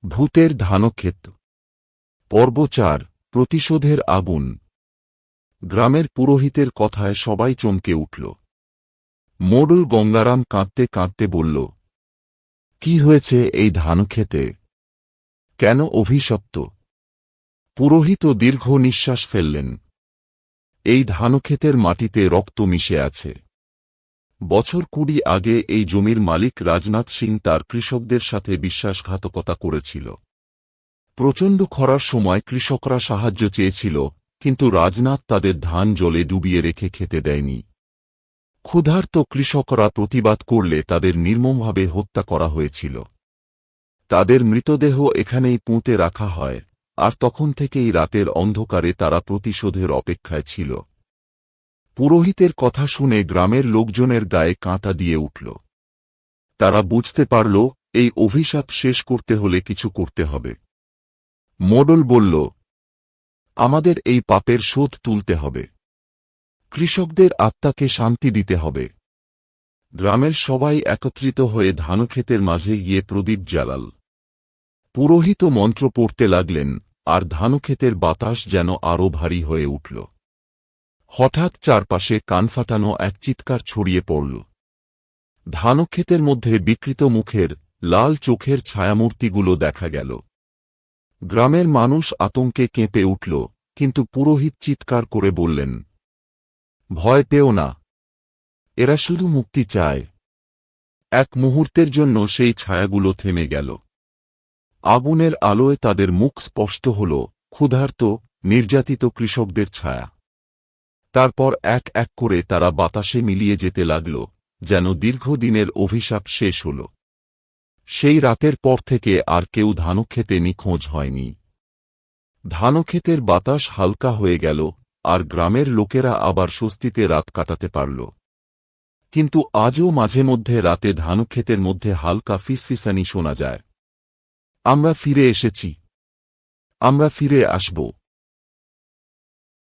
ভূতের ধানক্ষেত পর্ব ৪ প্রতিশোধের আগুন। গ্রামের পুরোহিতের কথায় সবাই চমকে উঠল। মোড়ল গঙ্গারাম কাঁদতে কাঁদতে বলল, কি হয়েছে এই ধানক্ষেতে? কেন অভিশপ্ত? পুরোহিত দীর্ঘ নিঃশ্বাস ফেললেন। এই ধানক্ষেতের মাটিতে রক্ত মিশে আছে। বছর ২০ আগে এই জমির মালিক রাজনাথ সিং তার কৃষকদের সাথে বিশ্বাসঘাতকতা করেছিল। প্রচণ্ড খরার সময় কৃষকরা সাহায্য চেয়েছিল, কিন্তু রাজনাথ তাদের ধান জলে ডুবিয়ে রেখে খেতে দেয়নি। ক্ষুধার্ত কৃষকরা প্রতিবাদ করলে তাদের নির্মমভাবে হত্যা করা হয়েছিল। তাদের মৃতদেহ এখানেই পুঁতে রাখা হয়, আর তখন থেকেই রাতের অন্ধকারে তারা প্রতিশোধের অপেক্ষায় ছিল। পুরোহিতের কথা শুনে গ্রামের লোকজনের গায়ে কাঁটা দিয়ে উঠল। তারা বুঝতে পারল, এই অভিশাপ শেষ করতে হলে কিছু করতে হবে। মোড়ল বলল, আমাদের এই পাপের শোধ তুলতে হবে। কৃষকদের আত্মাকে শান্তি দিতে হবে। গ্রামের সবাই একত্রিত হয়ে ধানক্ষেতের মাঝে গিয়ে প্রদীপ জ্বালাল। পুরোহিত মন্ত্র পড়তে লাগলেন, আর ধানক্ষেতের বাতাস যেন আরও ভারী হয়ে উঠল। হঠাৎ চারপাশে কানফাটানো এক চিৎকার ছড়িয়ে পড়ল। ধানক্ষেতের মধ্যে বিকৃত মুখের, লাল চোখের ছায়ামূর্তিগুলো দেখা গেল। গ্রামের মানুষ আতঙ্কে কেঁপে উঠল, কিন্তু পুরোহিত চিৎকার করে বললেন, ভয় পেও না, এরা শুধু মুক্তি চায়। এক মুহূর্তের জন্য সেই ছায়াগুলো থেমে গেল। আগুনের আলোয় তাদের মুখ স্পষ্ট হল, ক্ষুধার্ত, নির্যাতিত কৃষকদের ছায়া। তারপর এক এক করে তারা বাতাসে মিলিয়ে যেতে লাগল, যেন দীর্ঘদিনের অভিশাপ শেষ হল। সেই রাতের পর থেকে আর কেউ ধানক্ষেতে নিখোঁজ হয়নি। ধানক্ষেতের বাতাস হালকা হয়ে গেল, আর গ্রামের লোকেরা আবার স্বস্তিতে রাত কাটাতে পারল। কিন্তু আজও মাঝে মধ্যে রাতে ধানক্ষেতের মধ্যে হালকা ফিসফিসানি শোনা যায়। আমরা ফিরে এসেছি, আমরা ফিরে আসব।